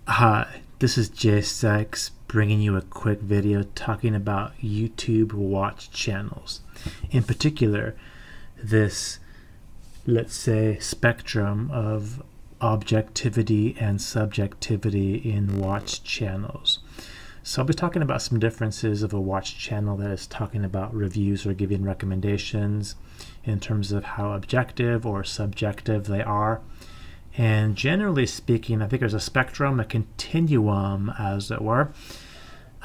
Hi, this is Jay Sykes bringing you a quick video talking about YouTube watch channels. In particular, this, let's say, spectrum of objectivity and subjectivity in watch channels. So I'll be talking about some differences of a watch channel that is talking about reviews or giving recommendations in terms of how objective or subjective they are. And generally speaking, I think there's a spectrum, a continuum, as it were,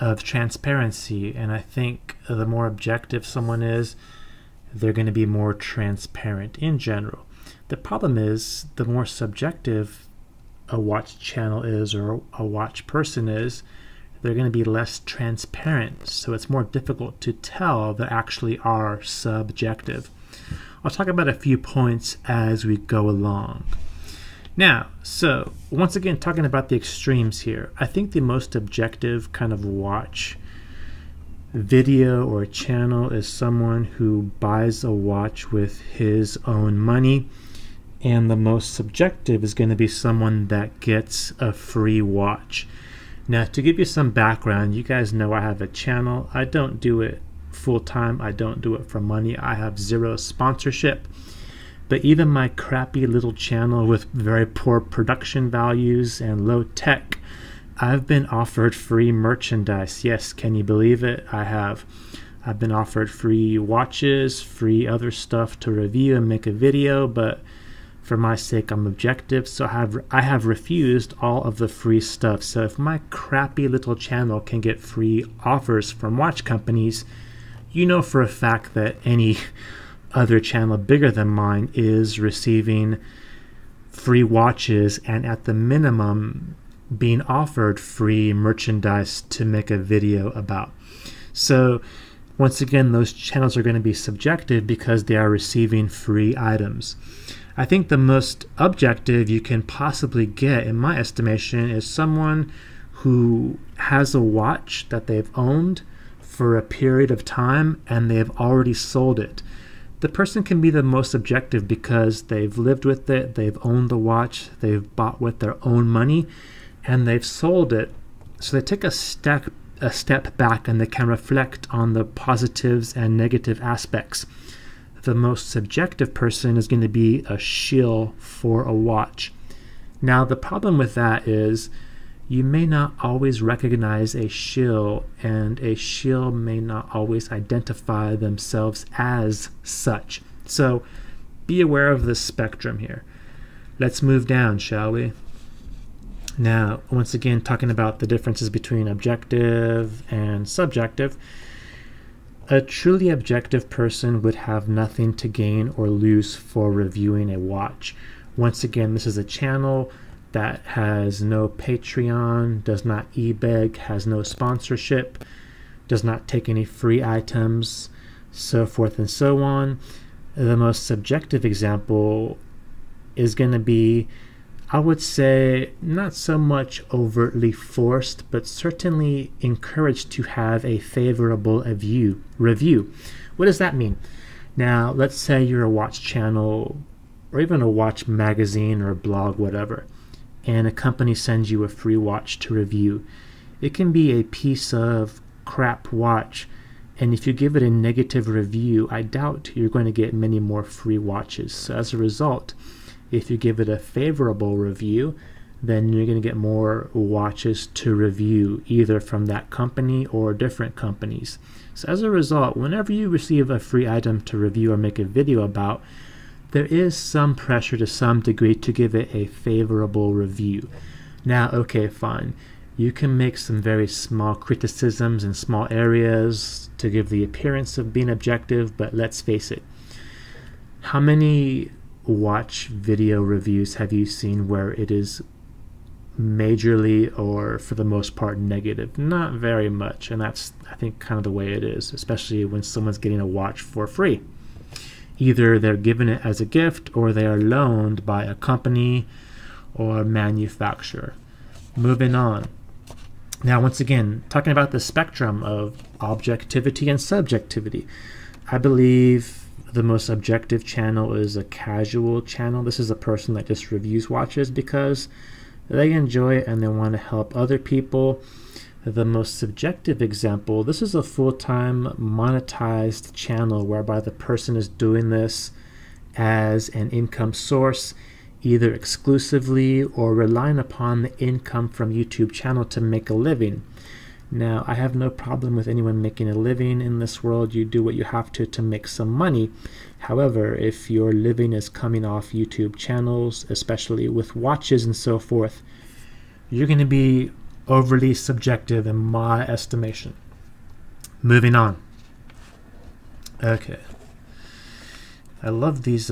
of transparency. And I think the more objective someone is, they're going to be more transparent in general. The problem is, the more subjective a watch channel is or a watch person is, they're going to be less transparent. So it's more difficult to tell they actually are subjective. I'll talk about a few points as we go along. Now, so once again, talking about the extremes here, I think the most objective kind of watch video or channel is someone who buys a watch with his own money, and the most subjective is going to be someone that gets a free watch. Now, to give you some background, you guys know I have a channel. I don't do it full-time. I don't do it for money. I have zero sponsorship. But even my crappy little channel with very poor production values and low tech, I've been offered free merchandise. Yes, can you believe it? I have. I've been offered free watches, free other stuff to review and make a video, but for my sake, I'm objective, so I have refused all of the free stuff. So if my crappy little channel can get free offers from watch companies, you know for a fact that any other channel bigger than mine is receiving free watches and at the minimum being offered free merchandise to make a video about. So once again, those channels are going to be subjective because they are receiving free items. I think the most objective you can possibly get, in my estimation, is someone who has a watch that they've owned for a period of time and they've already sold it. The person can be the most objective because they've lived with it, they've owned the watch, they've bought with their own money, and they've sold it. So they take a step back and they can reflect on the positives and negative aspects. The most subjective person is going to be a shill for a watch. Now, the problem with that is you may not always recognize a shill, and a shill may not always identify themselves as such. So be aware of the spectrum here. Let's move down, shall we? Now, once again, talking about the differences between objective and subjective. A truly objective person would have nothing to gain or lose for reviewing a watch. Once again, this is a channel that has no Patreon, does not e-beg, has no sponsorship, does not take any free items, so forth and so on. The most subjective example is going to be, I would say, not so much overtly forced, but certainly encouraged to have a favorable review. What does that mean? Now, let's say you're a watch channel or even a watch magazine or a blog, whatever, and a company sends you a free watch to review. It can be a piece of crap watch, and if you give it a negative review, I doubt you're going to get many more free watches. So as a result, if you give it a favorable review, then you're going to get more watches to review, either from that company or different companies. So as a result, whenever you receive a free item to review or make a video about, there is some pressure to some degree to give it a favorable review. Now, okay, fine. You can make some very small criticisms in small areas to give the appearance of being objective, but let's face it. How many watch video reviews have you seen where it is majorly or for the most part negative? Not very much, and that's, I think, kind of the way it is, especially when someone's getting a watch for free. Either they're given it as a gift or they are loaned by a company or manufacturer. Moving on. Now, once again, talking about the spectrum of objectivity and subjectivity. I believe the most objective channel is a casual channel. This is a person that just reviews watches because they enjoy it and they want to help other people. The most subjective example, this is a full-time monetized channel whereby the person is doing this as an income source, either exclusively or relying upon the income from YouTube channel to make a living. Now, I have no problem with anyone making a living in this world. You do what you have to make some money. However, if your living is coming off YouTube channels, especially with watches and so forth, you're going to be overly subjective in my estimation. Moving on. Okay. I love these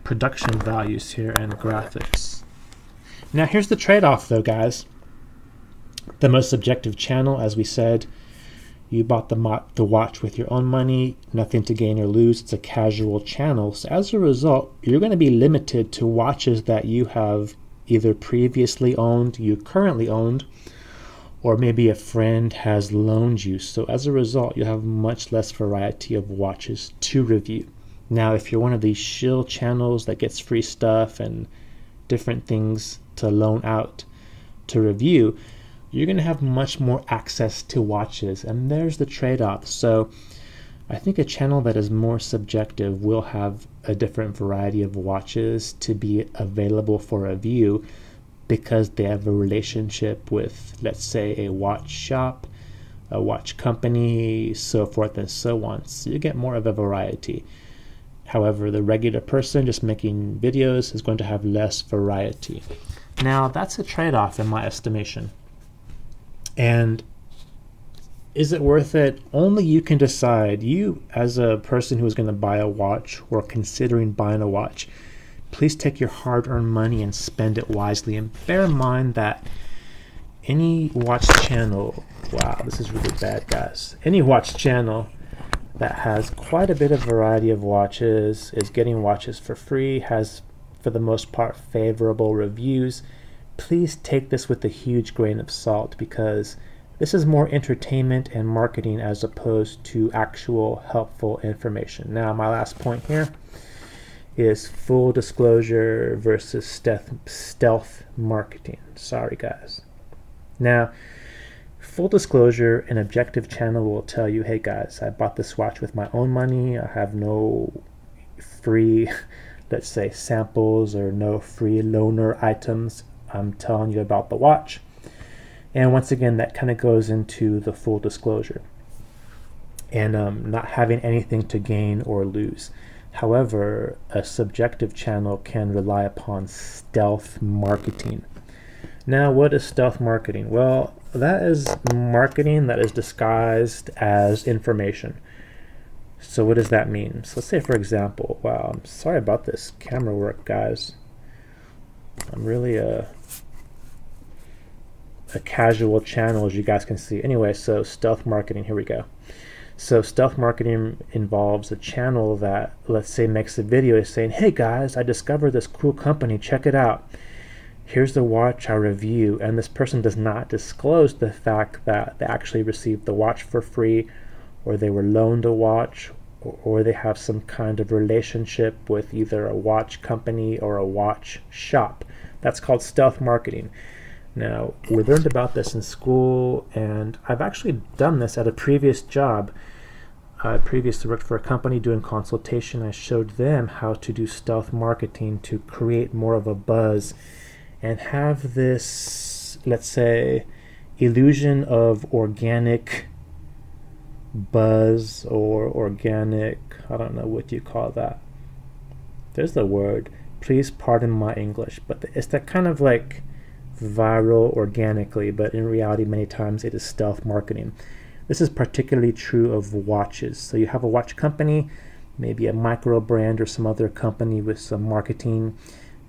production values here and graphics. Now here's the trade-off though, guys. The most subjective channel, as we said, you bought the watch with your own money, nothing to gain or lose. It's a casual channel. So as a result, you're going to be limited to watches that you have either previously owned, you currently owned, or maybe a friend has loaned you. So as a result, you have much less variety of watches to review. Now, if you're one of these shill channels that gets free stuff and different things to loan out to review, you're going to have much more access to watches, and there's the trade-off. So I think a channel that is more subjective will have a different variety of watches to be available for review because they have a relationship with, let's say, a watch shop, a watch company, so forth and so on. So you get more of a variety. However, the regular person just making videos is going to have less variety. Now, that's a trade-off in my estimation. And is it worth it? Only you can decide. You, as a person who is going to buy a watch or considering buying a watch, please take your hard-earned money and spend it wisely. And bear in mind that any watch channel, wow, this is really bad, guys. Any watch channel that has quite a bit of variety of watches, is getting watches for free, has for the most part favorable reviews. Please take this with a huge grain of salt because this is more entertainment and marketing as opposed to actual helpful information. Now, my last point here is full disclosure versus stealth marketing. Sorry, guys. Now, full disclosure, an objective channel will tell you, hey guys, I bought this watch with my own money. I have no free, let's say, samples or no free loaner items. I'm telling you about the watch. And once again, that kind of goes into the full disclosure and not having anything to gain or lose. However, a subjective channel can rely upon stealth marketing. Now, what is stealth marketing? Well, that is marketing that is disguised as information. So what does that mean? So let's say, for example, wow, I'm sorry about this camera work, guys. I'm really a casual channel, as you guys can see. Anyway, so stealth marketing, here we go. So stealth marketing involves a channel that, let's say, makes a video saying, hey guys, I discovered this cool company, check it out. Here's the watch I review, and this person does not disclose the fact that they actually received the watch for free, or they were loaned a watch, or they have some kind of relationship with either a watch company or a watch shop. That's called stealth marketing. Now, we learned about this in school, and I've actually done this at a previous job. I previously worked for a company doing consultation. I showed them how to do stealth marketing to create more of a buzz and have this, let's say, illusion of organic buzz or organic, I don't know what you call that. There's the word. Please pardon my English, but it's that kind of like viral organically, but in reality many times it is stealth marketing. This is particularly true of watches. So you have a watch company, maybe a micro brand or some other company with some marketing,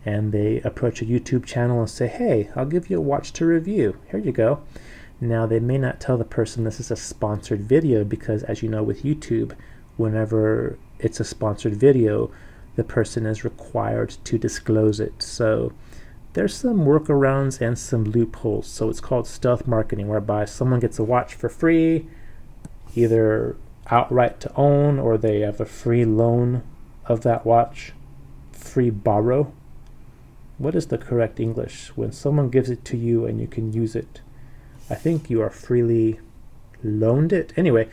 and they approach a YouTube channel and say, hey, I'll give you a watch to review. Here you go. Now, they may not tell the person this is a sponsored video because, as you know, with YouTube, whenever it's a sponsored video, the person is required to disclose it. So there's some workarounds and some loopholes. So it's called stealth marketing, whereby someone gets a watch for free, either outright to own, or they have a free loan of that watch, free borrow. What is the correct English? When someone gives it to you and you can use it, I think you are freely loaned it. Anyway,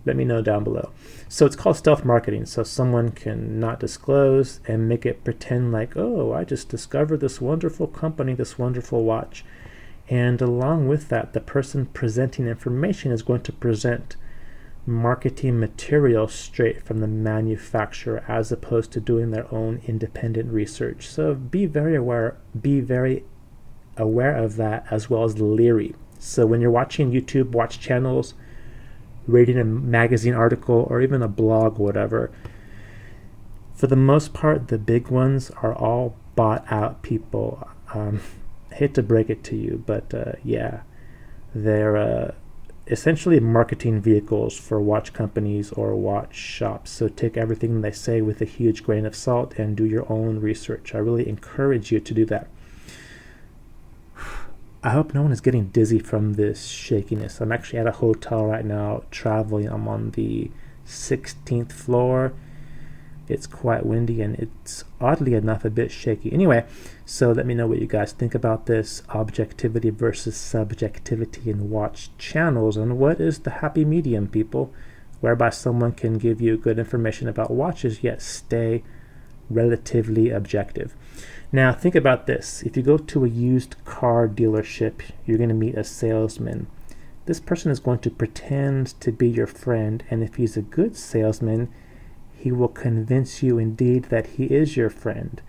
let me know down below. So it's called stealth marketing. So someone can not disclose and make it pretend like, oh, I just discovered this wonderful company, this wonderful watch. And along with that, the person presenting information is going to present marketing material straight from the manufacturer as opposed to doing their own independent research. So be very aware of that, as well as leery. So when you're watching YouTube watch channels, reading a magazine article, or even a blog or whatever, for the most part, the big ones are all bought out people. I hate to break it to you, but yeah, they're essentially marketing vehicles for watch companies or watch shops. So take everything they say with a huge grain of salt and do your own research. I really encourage you to do that. I hope no one is getting dizzy from this shakiness. I'm actually at a hotel right now traveling. I'm on the 16th floor. It's quite windy and it's oddly enough a bit shaky. Anyway, so let me know what you guys think about this objectivity versus subjectivity in watch channels, and what is the happy medium, people, whereby someone can give you good information about watches yet stay relatively objective. Now think about this. If you go to a used car dealership, you're going to meet a salesman. This person is going to pretend to be your friend, and if he's a good salesman, he will convince you indeed that he is your friend.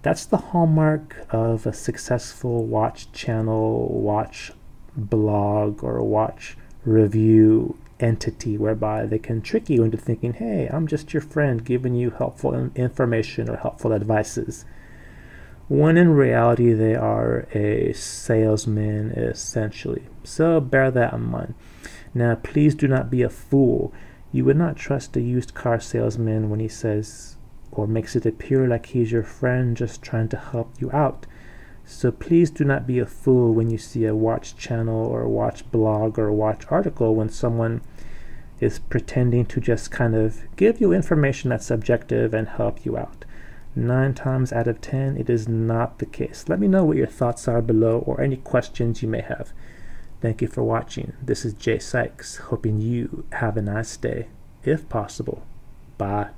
That's the hallmark of a successful watch channel, watch blog, or watch review entity, whereby they can trick you into thinking, hey, I'm just your friend giving you helpful information or helpful advices, when in reality they are a salesman essentially. So bear that in mind. Now please do not be a fool. You would not trust a used car salesman when he says or makes it appear like he's your friend just trying to help you out. So please do not be a fool when you see a watch channel or watch blog or watch article when someone is pretending to just kind of give you information that's subjective and help you out. 9 times out of 10, it is not the case. Let me know what your thoughts are below or any questions you may have. Thank you for watching. This is Jay Sykes, hoping you have a nice day, if possible. Bye.